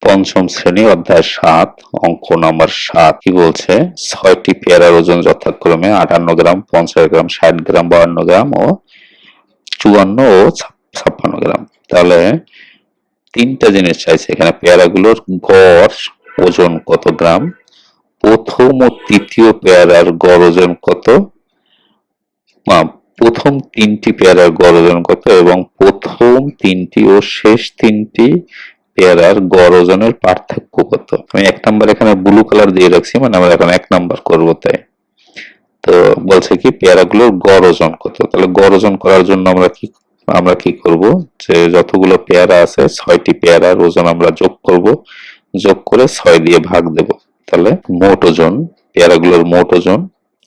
পঞ্চম শ্রেণী অধ্যায় ৭ অঙ্ক নম্বর ৭ কি বলছে ৬টি পেয়ারার ওজন যথাক্রমে ৫৮ গ্রাম, ৫০ গ্রাম, ৬০ গ্রাম, ৫২ গ্রাম ও ৫৪ ও ৫৬ গ্রাম। তাহলে তিনটা জিনিস চাইছে এখানে, পেয়ারাগুলোর গড় ওজন কত গ্রাম, প্রথম ও তৃতীয় পেয়ারার গড় ওজন কত, প্রথম তিনটি পেয়ারার গড় ওজন কত এবং প্রথম তিনটি ও শেষ তিনটি পেয়ারার গড় ওজনের পার্থক্য কত। আমি ১ নাম্বার এখানে ব্লু কালার দিয়ে রাখছি, মানে আমরা এখন ১ নাম্বার করবো। তাই তো বলছে কি পেয়ারাগুলোর গড় ওজন কত। তাহলে গড় ওজন করার জন্য আমরা কি করব, যে যতগুলো পেয়ারা আছে ৬টি পেয়ারার ওজন আমরা যোগ করব, যোগ করে ৬ দিয়ে ভাগ দেব। তাহলে মোট ওজন, পেয়ারাগুলোর মোট ওজন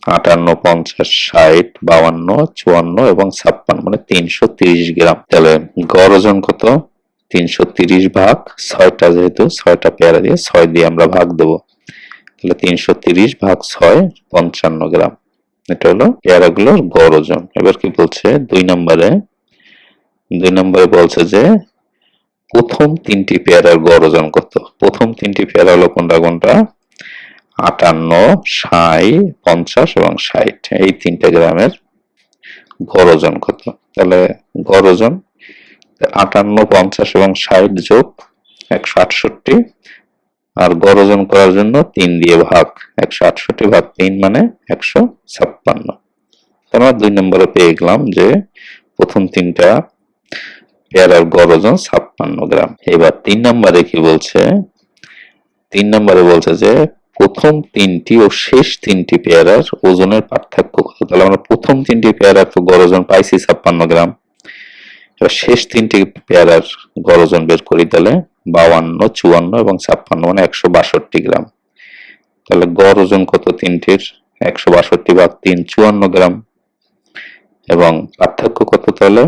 ৫৮, ৫০, ৬০, ৫২, ৫৪ এবং ৫৬ মানে ৩৩০ গ্রাম। তাহলে গড় ওজন কত, ৩৩০ ভাগ ৬টা, যেহেতু ৬টা পেয়ারা দিয়ে ৬ দিয়ে আমরা ভাগ দেব। তাহলে ৩৩০ ভাগ ৬ ৫৫ গ্রাম। এটা হলো পেয়ারাগুলোর গড় ওজন। এবার কি বলছে ২ নম্বরে বলছে যে প্রথম তিনটি পেয়ারার গড় ওজন কত। প্রথম তিনটি পেয়ারা হলো কোনটা কোনটা, ৫৮, ৬০, ৫০ এবং ৬০। এই তিনটা গ্রামের গড় ওজন কত। তাহলে গড় ওজন ৫৮, ৫০ এবং ৬০ যোগ ১৬৮, আর গড় ওজন করার জন্য ৩ দিয়ে ভাগ, ১৬৮ ভাগ ৩ মানে ১৫৬। আমরা ২ নম্বরে পেয়ে গেলাম যে প্রথম তিনটা পেয়ারার গড় ওজন ৫৬ গ্রাম। এবার ৩ নম্বরে কি বলছে, ৩ নম্বরে বলছে যে প্রথম তিনটি ও শেষ তিনটি পেয়ারার ওজনের পার্থক্য কত। তাহলে আমরা প্রথম তিনটি পেয়ারার তো গড় ওজন পাইছি ৫৬ গ্রাম, এবার শেষ তিনটি পেয়ারার গড় ওজন বের করি, তাহলে ৫২, ৫৪ এবং ৫৬ মানে ১৬২ গ্রাম। তাহলে গড় ওজন কত তিনটির, ১৬২ ভাগ ৩ ৫৪ গ্রাম, এবং পার্থক্য কত, তাহলে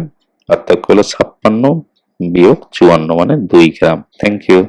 পার্থক্য হলো ৫৬ বিয়োগ ৫৪ মানে ২ গ্রাম। Thank you.